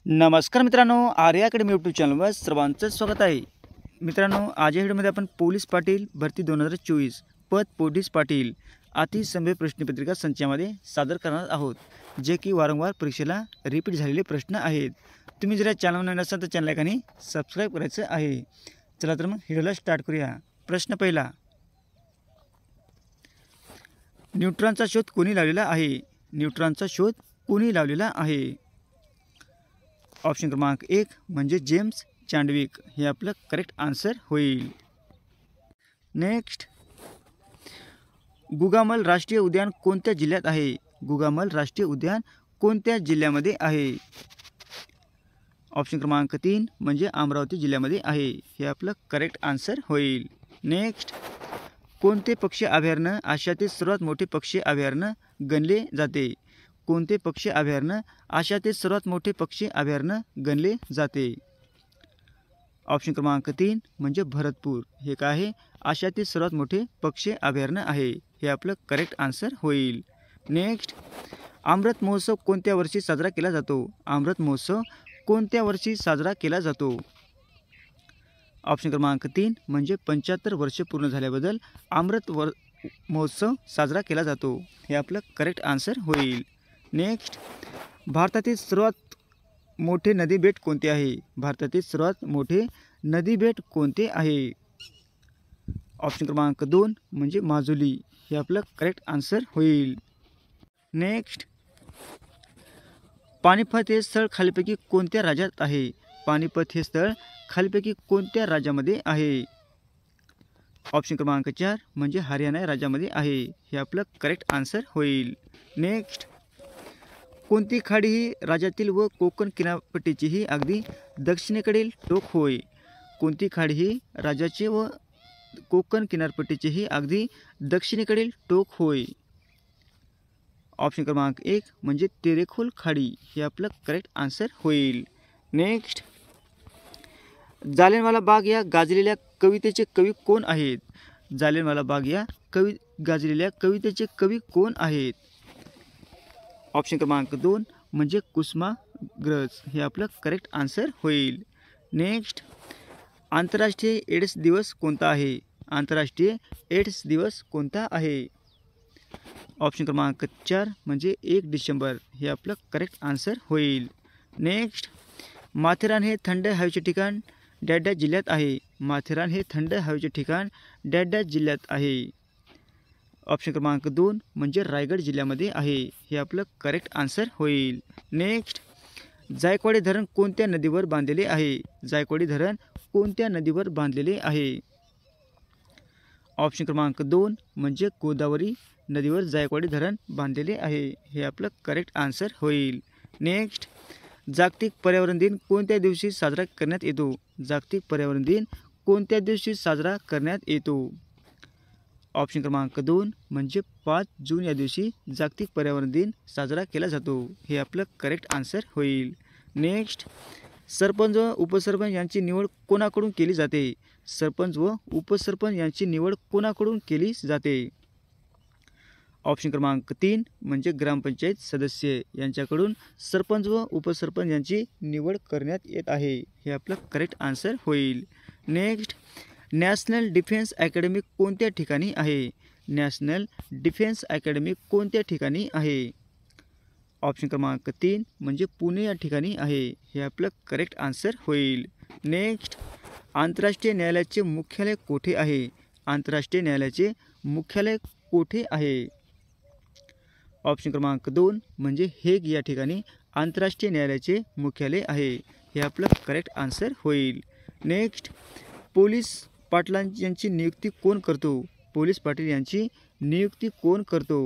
नमस्कार मित्रांनो, Arya academy YouTube चॅनलवर सर्वांचं स्वागत आहे. मित्रांनो, आज या व्हिडिओमध्ये आपण पोलीस पाटील भरती 2024 पद पोलीस पाटील अतिसंभाव्य प्रश्नपत्रिका संचामध्ये सादर करणार आहोत, जे की वारंवार परीक्षेला रिपीट झालेले प्रश्न आहेत. तुम्ही जर या चॅनलवर नवीन असाल तर चॅनलला आणि सबस्क्राईब करायचं आहे. चला तर मग व्हिडिओला स्टार्ट करूया. प्रश्न पहिला, न्यूट्रॉनचा शोध कोणी लावलेला आहे? न्यूट्रॉनचा शोध कोणी लावलेला आहे? ऑप्शन क्रमांक 1 म्हणजे जेम्स चॅडविक हे आपलं करेक्ट आन्सर होईल. नेक्स्ट, गुगामल राष्ट्रीय उद्यान कोणत्या जिल्ह्यात आहे? गुगामल राष्ट्रीय उद्यान कोणत्या जिल्ह्यामध्ये आहे? ऑप्शन क्रमांक 3 म्हणजे अमरावती जिल्ह्यामध्ये आहे हे आपलं करेक्ट आन्सर होईल. नेक्स्ट, कोणते पक्षी अभयारण्य आशियातील सर्वात मोठे पक्षी अभयारण्य गणले जाते? कोणते पक्षी अभयारण्य आशियातील सर्वात मोठे पक्षी अभयारण्य गणले जाते? ऑप्शन क्रमांक 3 म्हणजे भरतपूर हे काय आहे? आशियातील सर्वात मोठे पक्षी अभयारण्य आहे हे आपलं करेक्ट आन्सर होईल. नेक्स्ट, अमृत महोत्सव कोणत्या वर्षी साजरा केला जातो? अमृत महोत्सव कोणत्या वर्षी साजरा केला जातो? ऑप्शन क्रमांक 3 म्हणजे 75 वर्ष पूर्ण झाल्याबद्दल अमृत महोत्सव साजरा केला जातो हे आपलं करेक्ट आन्सर होईल. नेक्स्ट, भारतातील सर्वात मोठे नदी बेट कोणते आहे? भारतातील सर्वात मोठे नदी बेट कोणते आहे? ऑप्शन क्रमांक 2 म्हणजे माजुली हे आपलं करेक्ट आन्सर होईल. नेक्स्ट, पानिपत हे स्थळ खालीपैकी कोणत्या राज्यात आहे? पानिपत हे स्थळ खालीपैकी कोणत्या राज्यामध्ये आहे? ऑप्शन क्रमांक 4 म्हणजे हरियाणा राज्यामध्ये आहे हे आपलं करेक्ट आन्सर होईल. नेक्स्ट, कोणती खाडी ही राज्यातील व कोकण किनारपट्टीचीही अगदी दक्षिणेकडील टोक होय? कोणती खाडी ही राज्याचे व कोकण किनारपट्टीचीही अगदी दक्षिणेकडील टोक होय? ऑप्शन क्रमांक 1 म्हणजे तेरेखोल खाडी हे आपलं करेक्ट आन्सर होईल. नेक्स्ट, जालियनवाला बाग या गाजलेल्या कवितेचे कवी कोण आहेत? जालियनवाला बाग या गाजलेल्या कवितेचे कवी कोण आहेत? ऑप्शन क्रमांक 2 म्हणजे कुसुमाग्रज हे आपलं करेक्ट आन्सर होईल. नेक्स्ट, आंतरराष्ट्रीय एड्स दिवस कोणता आहे? आंतरराष्ट्रीय एड्स दिवस कोणता आहे? ऑप्शन क्रमांक 4 म्हणजे 1 डिसेंबर हे आपलं करेक्ट आन्सर होईल. नेक्स्ट, माथेरान हे थंड हवेचे ठिकाण डॅडा जिल्ह्यात आहे. माथेरान हे थंड हवेचे ठिकाण डॅडा जिल्ह्यात आहे. ऑप्शन क्रमांक 2 म्हणजे रायगड जिल्ह्यामध्ये आहे हे आपलं करेक्ट आन्सर होईल. नेक्स्ट, जायकवाडी धरण कोणत्या नदीवर बांधलेले आहे? जायकवाडी धरण कोणत्या नदीवर बांधलेले आहे? ऑप्शन क्रमांक 2 म्हणजे गोदावरी नदीवर जायकवाडी धरण बांधलेले आहे हे आपलं करेक्ट आन्सर होईल. नेक्स्ट, जागतिक पर्यावरण दिन कोणत्या दिवशी साजरा करण्यात येतो? जागतिक पर्यावरण दिन कोणत्या दिवशी साजरा करण्यात येतो? ऑप्शन क्रमांक 2 म्हणजे 5 जून या दिवशी जागतिक पर्यावरण दिन साजरा केला जातो हे आपलं करेक्ट आन्सर होईल. नेक्स्ट, सरपंच व उपसरपंच यांची निवड कोणाकडून केली जाते? सरपंच व उपसरपंच यांची निवड कोणाकडून केली जाते? ऑप्शन क्रमांक 3 म्हणजे ग्रामपंचायत सदस्य यांच्याकडून सरपंच व उपसरपंच यांची निवड करण्यात येत आहे हे आपलं करेक्ट आन्सर होईल. नेक्स्ट, नॅशनल डिफेन्स अकॅडमी कोणत्या ठिकाणी आहे? नॅशनल डिफेन्स अकॅडमी कोणत्या ठिकाणी आहे? ऑप्शन क्रमांक 3 म्हणजे पुणे या ठिकाणी आहे हे आपलं करेक्ट आन्सर होईल. नेक्स्ट, आंतरराष्ट्रीय न्यायालयाचे मुख्यालय कोठे आहे? आंतरराष्ट्रीय न्यायालयाचे मुख्यालय कोठे आहे? ऑप्शन क्रमांक 2 म्हणजे हेग या ठिकाणी आंतरराष्ट्रीय न्यायालयाचे मुख्यालय आहे हे आपलं करेक्ट आन्सर होईल. नेक्स्ट, पोलीस पाटलांची नियुक्ती कोण करतो? पोलीस पाटील यांची नियुक्ती कोण करतो?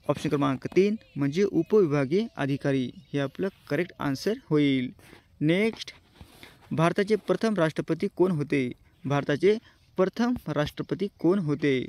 ऑप्शन क्रमांक 3 म्हणजे उपविभागीय अधिकारी हे आपलं करेक्ट आन्सर होईल. नेक्स्ट, भारताचे प्रथम राष्ट्रपती कोण होते? भारताचे प्रथम राष्ट्रपती कोण होते?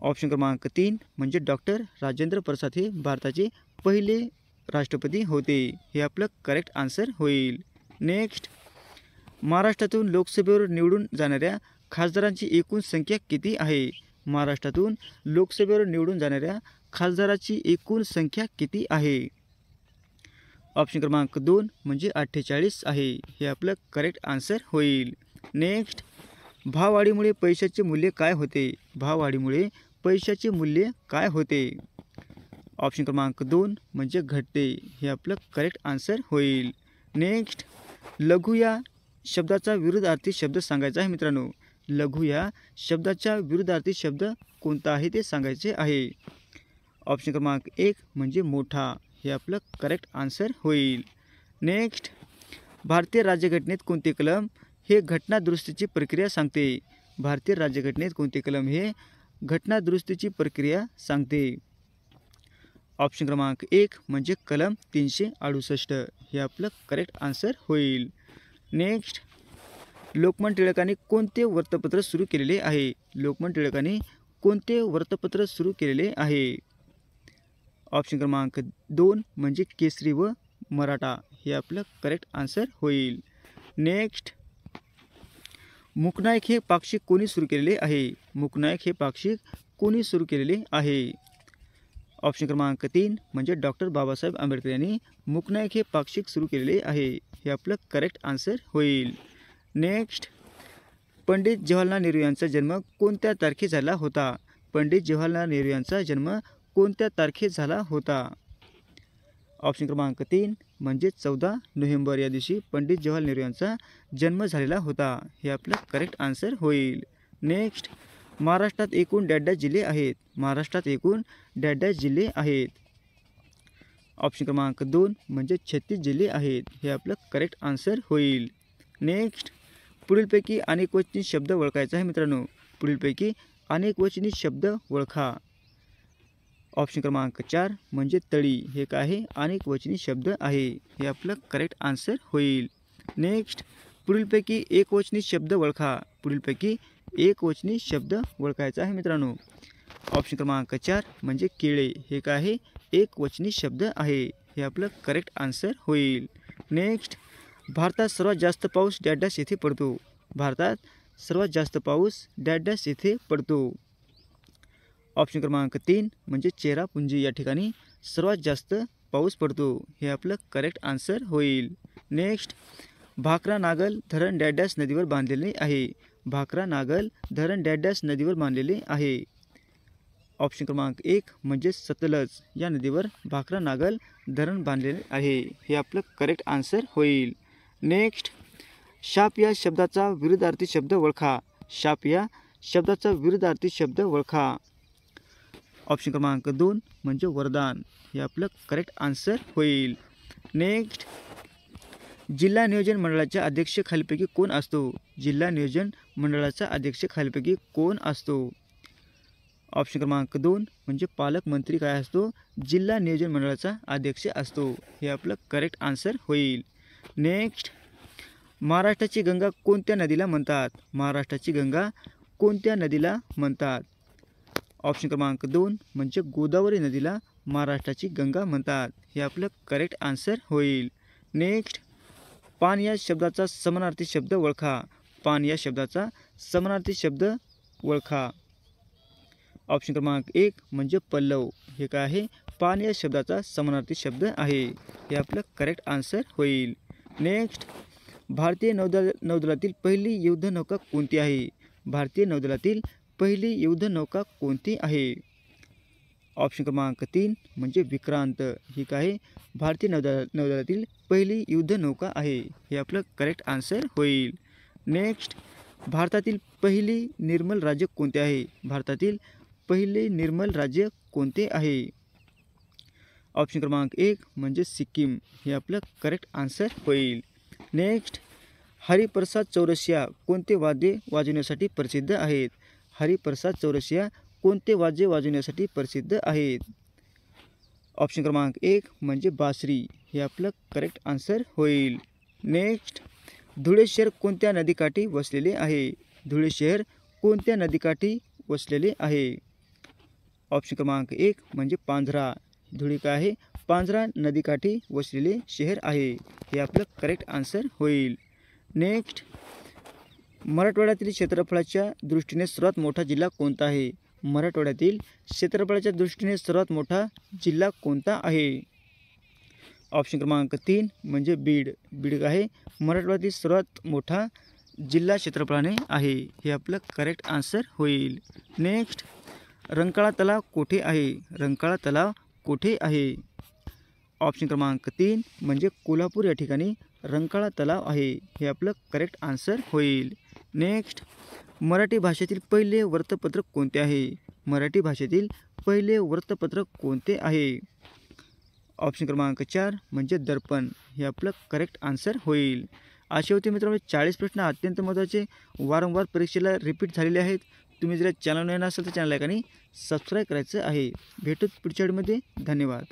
ऑप्शन क्रमांक 3 म्हणजे डॉक्टर राजेंद्र प्रसाद हे भारताचे पहिले राष्ट्रपती होते हे आपलं करेक्ट आन्सर होईल. नेक्स्ट, महाराष्ट्रातून लोकसभेवर निवडून जाणाऱ्या खासदारांची एकूण संख्या किती आहे? महाराष्ट्रातून लोकसभेवर निवडून जाणाऱ्या खासदाराची एकूण संख्या किती आहे? ऑप्शन क्रमांक 2 म्हणजे 48 आहे. हे आपलं करेक्ट आन्सर होईल. नेक्स्ट, भाववाढीमुळे पैशाचे मूल्य काय होते? भाववाढीमुळे पैशाचे मूल्य काय होते? ऑप्शन क्रमांक 2 म्हणजे घटते. हे आपलं करेक्ट आन्सर होईल. नेक्स्ट, लघु या शब्दाचा विरुद्धार्थी शब्द सांगायचा आहे मित्रांनो. लघु या शब्दाचा विरुद्धार्थी शब्द कोणता आहे ते सांगायचे आहे. ऑप्शन क्रमांक 1 म्हणजे मोठा. हे आपलं करेक्ट आन्सर होईल. नेक्स्ट, भारतीय राज्यघटनेत कोणते कलम हे घटनादुरुस्तीची प्रक्रिया सांगते? भारतीय राज्यघटनेत कोणते कलम हे घटनादुरुस्तीची प्रक्रिया सांगते? ऑप्शन क्रमांक 1 म्हणजे कलम 368. हे आपलं करेक्ट आन्सर होईल. नेक्स्ट, लोकमान्य टिळकांनी कोणते वृत्तपत्र सुरू केलेले आहे? लोकमान्य टिळकांनी कोणते वृत्तपत्र सुरू केलेले आहे? ऑप्शन क्रमांक 2 म्हणजे केसरी व मराठा. हे आपलं करेक्ट आन्सर होईल. नेक्स्ट, मूकनायक हे पाक्षिक कोणी सुरू केलेले आहे? मूकनायक हे पाक्षिक कोणी सुरू केलेले आहे? ऑप्शन क्रमांक 3 म्हणजे डॉक्टर बाबासाहेब आंबेडकर यांनी मूकनायक हे पाक्षिक सुरू केलेले आहे. हे आपलं करेक्ट आन्सर होईल. नेक्स्ट, पंडित जवाहरलाल नेहरू यांचा जन्म कोणत्या तारखेत झाला होता? पंडित जवाहरलाल नेहरू यांचा जन्म कोणत्या तारखेत झाला होता? ऑप्शन क्रमांक 3 म्हणजे 14 नोव्हेंबर या दिवशी पंडित जवाहरलाल नेहरू यांचा जन्म झालेला होता. हे आपलं करेक्ट आन्सर होईल. नेक्स्ट, महाराष्ट्रात एकूण डॅश जिल्हे आहेत? महाराष्ट्रात एकूण डॅश जिल्हे आहेत? ऑप्शन क्रमांक 2 म्हणजे 36 जिल्हे आहेत. हे आपलं करेक्ट आन्सर होईल. नेक्स्ट, पुढीलपैकी अनेकवचनी शब्द ओळखायचा आहे मित्रांनो. पुढीलपैकी अनेकवचनी शब्द ओळखा. ऑप्शन क्रमांक 4 म्हणजे तळी. हे काय आहे? अनेकवचनी शब्द आहे. हे आपलं करेक्ट आन्सर होईल. नेक्स्ट, पुढीलपैकी एकवचनी शब्द ओळखा. पुढीलपैकी एकवचनी शब्द ओळखायचा आहे मित्रांनो. ऑप्शन क्रमांक 4 म्हणजे केळे. हे काय आहे? एकवचनी शब्द आहे. हे आपलं करेक्ट आन्सर होईल. नेक्स्ट, भारतात सर्वात जास्त पाऊस डॅश येथे पडतो? भारतात सर्वात जास्त पाऊस डॅश येथे पडतो? ऑप्शन क्रमांक 3 म्हणजे चेरापुंजी या ठिकाणी सर्वात जास्त पाऊस पडतो. हे आपलं करेक्ट आन्सर होईल. नेक्स्ट, भाकरा नागल धरण डॅश नदीवर बांधलेले आहे? भाकरा नागल धरण डॅश नदीवर बांधलेले आहे? ऑप्शन क्रमांक 1 म्हणजे सतलज या नदीवर भाकरा नागल धरण बांधलेले आहे. हे आपलं करेक्ट आन्सर होईल. नेक्स्ट, शाप या शब्दाचा विरुद्धार्थी शब्द ओळखा. शाप या शब्दाचा विरुद्धार्थी शब्द ओळखा. ऑप्शन क्रमांक 2 म्हणजे वरदान. हे आपलं करेक्ट आन्सर होईल. नेक्स्ट, जिल्हा नियोजन मंडळाच्या अध्यक्ष खालीपैकी कोण असतो? जिल्हा नियोजन मंडळाचा अध्यक्ष खालीपैकी कोण असतो? ऑप्शन क्रमांक 2 म्हणजे पालकमंत्री काय असतो? जिल्हा नियोजन मंडळाचा अध्यक्ष असतो. हे आपलं करेक्ट आन्सर होईल. नेक्स्ट, महाराष्ट्राची गंगा कोणत्या नदीला म्हणतात? महाराष्ट्राची गंगा कोणत्या नदीला म्हणतात? ऑप्शन क्रमांक 2 म्हणजे गोदावरी नदीला महाराष्ट्राची गंगा म्हणतात. हे आपलं करेक्ट आन्सर होईल. नेक्स्ट, पान या शब्दाचा समानार्थी शब्द ओळखा. पान या शब्दाचा समानार्थी शब्द ओळखा. ऑप्शन क्रमांक 1 म्हणजे पल्लव. हे काय आहे? पान या शब्दाचा समानार्थी शब्द आहे. हे आपलं करेक्ट आन्सर होईल. नेक्स्ट, भारतीय नौदलातील पहिली युद्धनौका कोणती आहे? भारतीय नौदलातील पहिली युद्धनौका कोणती आहे? ऑप्शन क्रमांक 3 म्हणजे विक्रांत. ही काय आहे? भारतीय नौदलातील पहिली युद्धनौका आहे. हे आपलं करेक्ट आन्सर होईल. नेक्स्ट, भारतातील पहिली निर्मल राज्य कोणते आहे? भारतातील पहिले निर्मल राज्य कोणते आहे? ऑप्शन क्रमांक 1 म्हणजे सिक्कीम. हे आपलं करेक्ट आन्सर होईल. नेक्स्ट, हरिप्रसाद चौरसिया कोणते वाद्य वाजवण्यासाठी प्रसिद्ध आहेत? हरिप्रसाद चौरसिया कोणते वाद्य वाजवण्यासाठी प्रसिद्ध आहेत? ऑप्शन क्रमांक 1 म्हणजे बासरी. हे आपलं करेक्ट आन्सर होईल. नेक्स्ट, धुळे शहर कोणत्या नदीकाठी वसलेले आहे? धुळे शहर कोणत्या नदीकाठी वसलेले आहे? ऑप्शन क्रमांक 1 म्हणजे पांझरा. धुळे काय आहे? पांझरा नदीकाठी वसलेले शहर आहे. हे आपलं करेक्ट आन्सर होईल. नेक्स्ट, मराठवाड्यातील क्षेत्रफळाच्या दृष्टीने सर्वात मोठा जिल्हा कोणता आहे? मराठवाड्यातील क्षेत्रफळाच्या दृष्टीने सर्वात मोठा जिल्हा कोणता आहे? ऑप्शन क्रमांक 3 म्हणजे बीड. बीड आहे मराठवाड्यातील सर्वात मोठा जिल्हा क्षेत्रफळाने आहे. हे आपलं करेक्ट आन्सर होईल. नेक्स्ट, रंकाळा तलाव कोठे आहे? रंकाळा तलाव कोठे आहे? ऑप्शन क्रमांक 3 म्हणजे कोल्हापूर या ठिकाणी रंकाळा तलाव आहे. हे आपलं करेक्ट आन्सर होईल. नेक्स्ट, मराठी भाषेतील पहिले वृत्तपत्र कोणते आहे? मराठी भाषेतील पहिले वृत्तपत्र कोणते आहे? ऑप्शन क्रमांक 4 म्हणजे दर्पण. हे आपलं करेक्ट आन्सर होईल. असे होते मित्रांनो 40 प्रश्न अत्यंत महत्त्वाचे, वारंवार परीक्षेला रिपीट झालेले आहेत. तुम्ही जर चॅनल नवीन असेल तर चॅनल लाईक आणि सबस्क्राईब करायचं आहे. भेटूत पुढच्या व्हिडिओमध्ये. धन्यवाद.